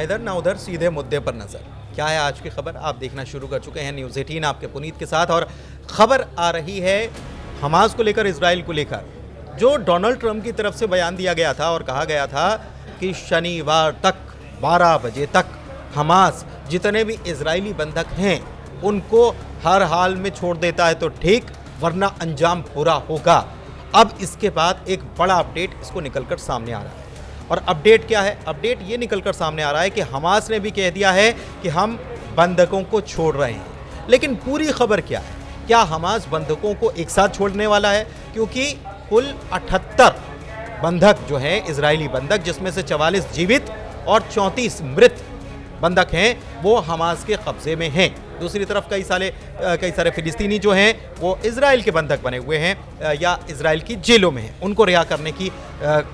इधर ना उधर, सीधे मुद्दे पर नजर। क्या है आज की खबर, आप देखना शुरू कर चुके हैं न्यूज़ 18 आपके पुनीत के साथ। और खबर आ रही है हमास को लेकर, इजराइल को लेकर, जो डोनाल्ड ट्रंप की तरफ से बयान दिया गया था और कहा गया था कि शनिवार तक 12 बजे तक हमास जितने भी इजरायली बंधक हैं उनको हर हाल में छोड़ देता है तो ठीक, वरना अंजाम बुरा होगा। अब इसके बाद एक बड़ा अपडेट इसको निकलकर सामने आ रहा है। और अपडेट क्या है? अपडेट ये निकलकर सामने आ रहा है कि हमास ने भी कह दिया है कि हम बंधकों को छोड़ रहे हैं। लेकिन पूरी खबर क्या है? क्या हमास बंधकों को एक साथ छोड़ने वाला है? क्योंकि कुल 78 बंधक जो हैं, इजरायली बंधक, जिसमें से 44 जीवित और 34 मृत बंधक हैं, वो हमास के कब्जे में हैं। दूसरी तरफ कई सारे फिलिस्तीनी जो हैं वो इजराइल के बंधक बने हुए हैं या इजराइल की जेलों में हैं। उनको रिहा करने की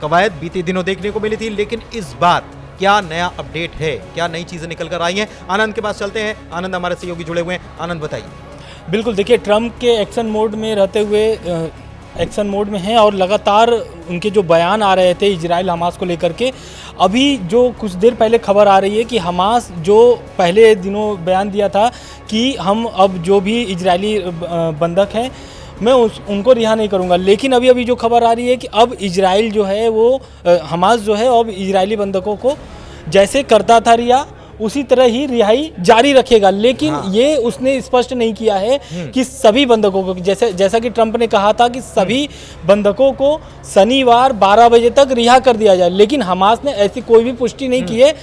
कवायद बीते दिनों देखने को मिली थी। लेकिन इस बार क्या नया अपडेट है, क्या नई चीज़ें निकल कर आई हैं? आनंद के पास चलते हैं। आनंद हमारे सहयोगी जुड़े हुए हैं। आनंद बताइए। बिल्कुल, देखिए, ट्रंप के एक्शन मोड में रहते हुए एक्शन मोड में हैं और लगातार उनके जो बयान आ रहे थे इजराइल हमास को लेकर के, अभी जो कुछ देर पहले खबर आ रही है कि हमास जो पहले दिनों बयान दिया था कि हम अब जो भी इजरायली बंधक हैं मैं उनको रिहा नहीं करूंगा, लेकिन अभी जो खबर आ रही है कि अब इजराइल जो है वो हमास जो है अब इजरायली बंधकों को जैसे करता था रिहा उसी तरह ही रिहाई जारी रखेगा। लेकिन ये उसने स्पष्ट नहीं किया है कि सभी बंधकों को, जैसा कि ट्रंप ने कहा था कि सभी बंधकों को शनिवार 12 बजे तक रिहा कर दिया जाए, लेकिन हमास ने ऐसी कोई भी पुष्टि नहीं की है।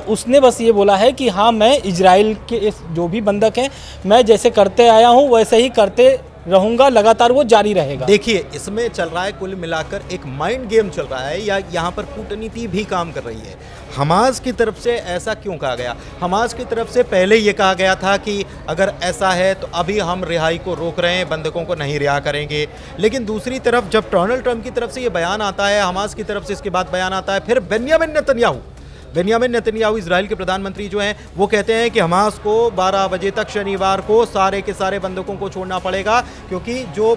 उसने बस ये बोला है कि हाँ, मैं इजराइल के जो भी बंधक हैं मैं जैसे करते आया हूँ वैसे ही करते रहूंगा, लगातार वो जारी रहेगा। देखिए, इसमें चल रहा है कुल मिलाकर एक माइंड गेम चल रहा है, या यहाँ पर कूटनीति भी काम कर रही है। हमास की तरफ से ऐसा क्यों कहा गया? हमास की तरफ से पहले ये कहा गया था कि अगर ऐसा है तो अभी हम रिहाई को रोक रहे हैं, बंधकों को नहीं रिहा करेंगे। लेकिन दूसरी तरफ जब डोनाल्ड ट्रंप की तरफ से ये बयान आता है, हमास की तरफ से इसके बाद बयान आता है, फिर बेन्यामिन नेतन्याहू इजराइल के प्रधानमंत्री जो हैं वो कहते हैं कि हमास को 12 बजे तक शनिवार को सारे के सारे बंधकों को छोड़ना पड़ेगा, क्योंकि जो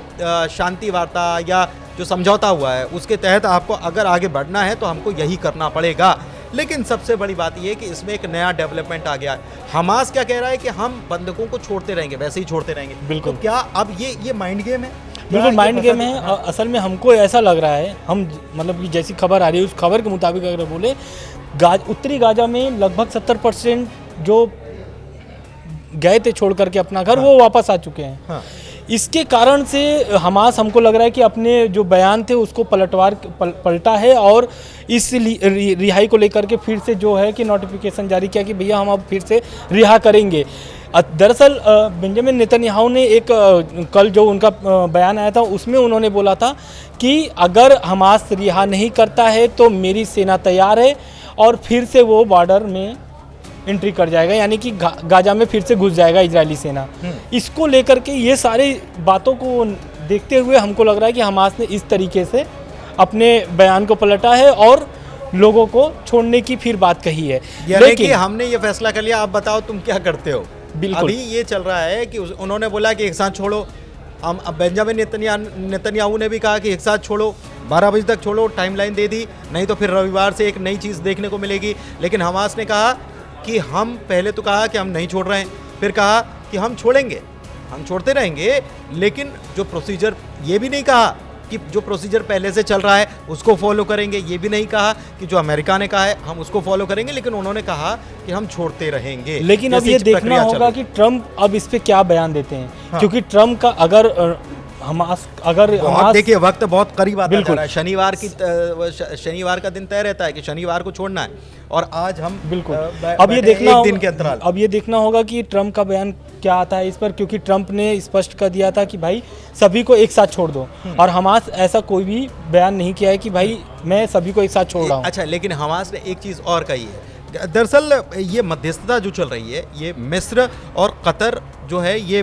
शांति वार्ता या जो समझौता हुआ है उसके तहत आपको अगर आगे बढ़ना है तो हमको यही करना पड़ेगा। लेकिन सबसे बड़ी बात यह है कि इसमें एक नया डेवलपमेंट आ गया है। हमास क्या कह रहा है कि हम बंधकों को छोड़ते रहेंगे, वैसे ही छोड़ते रहेंगे। बिल्कुल। तो क्या अब ये माइंड गेम है? बिल्कुल माइंड गेम है। असल में हमको ऐसा लग रहा है, हम मतलब कि जैसी खबर आ रही है उस खबर के मुताबिक अगर बोले, उत्तरी गाजा में लगभग 70% जो गए थे छोड़ करके अपना घर, वो वापस आ चुके हैं। इसके कारण से हमास, हमको लग रहा है कि अपने जो बयान थे उसको पलटा है और इस रिहाई को लेकर के फिर से जो है कि नोटिफिकेशन जारी किया कि भैया हम अब फिर से रिहा करेंगे। दरअसल बेंजामिन नेतन्याहू ने कल जो उनका बयान आया था उसमें उन्होंने बोला था कि अगर हमास रिहा नहीं करता है तो मेरी सेना तैयार है और फिर से वो बॉर्डर में एंट्री कर जाएगा, यानी कि गाजा में फिर से घुस जाएगा इजरायली सेना। इसको लेकर के ये सारी बातों को देखते हुए हमको लग रहा है कि हमास ने इस तरीके से अपने बयान को पलटा है और लोगों को छोड़ने की फिर बात कही है। लेकिन हमने ये फैसला कर लिया, आप बताओ तुम क्या करते हो? बिल्कुल। अभी ये चल रहा है कि उन्होंने बोला कि एक साथ छोड़ो। अब बेंजामिन नेतन्याहू ने भी कहा कि एक साथ छोड़ो, 12 बजे तक छोड़ो, टाइमलाइन दे दी, नहीं तो फिर रविवार से एक नई चीज़ देखने को मिलेगी। लेकिन हमास ने कहा कि हम पहले तो कहा कि हम नहीं छोड़ रहे हैं, फिर कहा कि हम छोड़ेंगे, हम छोड़ते रहेंगे, लेकिन जो प्रोसीजर, ये भी नहीं कहा कि जो प्रोसीजर पहले से चल रहा है उसको फॉलो करेंगे, ये भी नहीं कहा कि जो अमेरिका ने कहा है हम उसको फॉलो करेंगे, लेकिन उन्होंने कहा कि हम छोड़ते रहेंगे। लेकिन अब ये देखना होगा कि ट्रंप अब इस पे क्या बयान देते हैं। हाँ। क्योंकि ट्रंप का अगर हमास देखिए वक्त बहुत करीब आता जा रहा है। शनिवार का दिन तय रहता है कि शनिवार को छोड़ना है, और आज हम बिल्कुल अब ये देखना एक दिन के अंतराल। अब ये देखना होगा कि ट्रंप का बयान क्या आता है इस पर, क्योंकि ट्रंप ने स्पष्ट कर दिया था कि भाई सभी को एक साथ छोड़ दो, और हमास ऐसा कोई भी बयान नहीं किया है कि भाई मैं सभी को एक साथ छोड़ रहा हूँ। अच्छा, लेकिन हमास ने एक चीज़ और कही है। दरअसल ये मध्यस्थता जो चल रही है, ये मिस्र और कतर जो है ये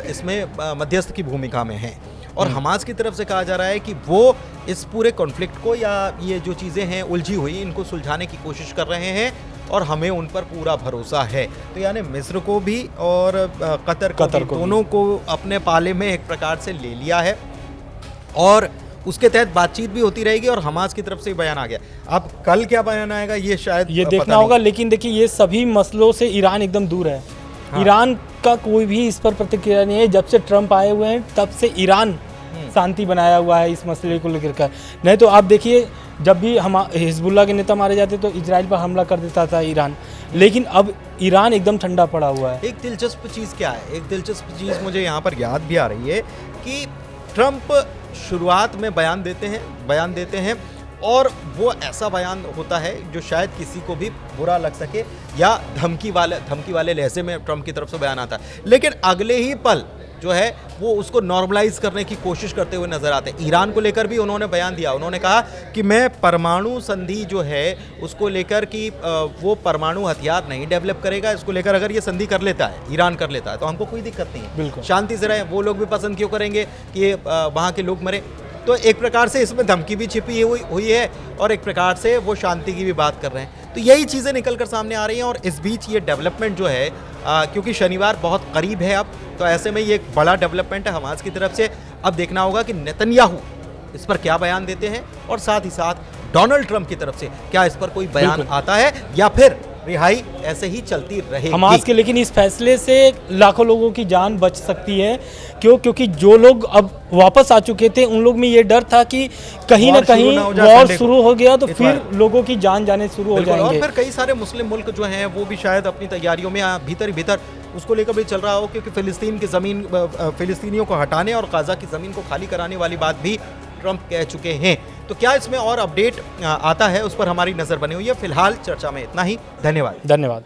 इसमें मध्यस्थ की भूमिका में है, और हमास की तरफ से कहा जा रहा है कि वो इस पूरे कॉन्फ्लिक्ट को, या ये जो चीज़ें हैं उलझी हुई, इनको सुलझाने की कोशिश कर रहे हैं, और हमें उन पर पूरा भरोसा है। तो यानी मिस्र को भी और कतर को दोनों को अपने पाले में एक प्रकार से ले लिया है, और उसके तहत बातचीत भी होती रहेगी और हमास की तरफ से बयान आ गया। अब कल क्या बयान आएगा ये शायद ये पता देखना नहीं। होगा, लेकिन देखिए ये सभी मसलों से ईरान एकदम दूर है। हाँ। ईरान का कोई भी इस पर प्रतिक्रिया नहीं है। जब से ट्रंप आए हुए हैं तब से ईरान शांति बनाया हुआ है इस मसले को लेकर कर। नहीं तो आप देखिए, जब भी हम हिजबुल्लाह के नेता मारे जाते तो इजराइल पर हमला कर देता था ईरान, लेकिन अब ईरान एकदम ठंडा पड़ा हुआ है। एक दिलचस्प चीज़ क्या है, एक दिलचस्प चीज़ मुझे यहाँ पर याद भी आ रही है कि ट्रंप शुरुआत में बयान देते हैं और वो ऐसा बयान होता है जो शायद किसी को भी बुरा लग सके या धमकी वाले लहजे में ट्रंप की तरफ से बयान आता है, लेकिन अगले ही पल जो है वो उसको नॉर्मलाइज करने की कोशिश करते हुए नजर आते हैं। ईरान को लेकर भी उन्होंने बयान दिया, उन्होंने कहा कि मैं परमाणु संधि जो है उसको लेकर कि वो परमाणु हथियार नहीं डेवलप करेगा, इसको लेकर अगर ये संधि कर लेता है, ईरान कर लेता है तो हमको कोई दिक्कत नहीं है, बिल्कुल शांति से रहे। वो लोग भी पसंद क्यों करेंगे कि वहाँ के लोग मरे। तो एक प्रकार से इसमें धमकी भी छिपी हुई है और एक प्रकार से वो शांति की भी बात कर रहे हैं। तो यही चीज़ें निकल कर सामने आ रही हैं और इस बीच ये डेवलपमेंट जो है क्योंकि शनिवार बहुत करीब है अब, तो ऐसे में ये एक बड़ा डेवलपमेंट है हमास की तरफ से। अब देखना होगा कि नेतन्याहू इस पर क्या बयान देते हैं और साथ ही साथ डोनाल्ड ट्रंप की तरफ से क्या इस पर कोई बयान आता है या फिर रिहाई ऐसे ही चलती रहेगी हमास के। लेकिन इस फैसले से लाखों लोगों की जान बच सकती है। क्योंकि जो लोग अब वापस आ चुके थे उन लोग में ये डर था कि कहीं ना कहीं वॉर शुरू हो गया तो फिर लोगों की जान जाने शुरू हो जाएंगे। और फिर कई सारे मुस्लिम मुल्क जो हैं वो भी शायद अपनी तैयारियों में भीतर ही भीतर उसको लेकर भी चल रहा हो, क्योंकि फिलिस्तीन की ज़मीन, फिलिस्तीनियों को हटाने और गाज़ा की ज़मीन को खाली कराने वाली बात भी ट्रंप कह चुके हैं। तो क्या इसमें और अपडेट आता है उस पर हमारी नज़र बनी हुई है। फिलहाल चर्चा में इतना ही। धन्यवाद।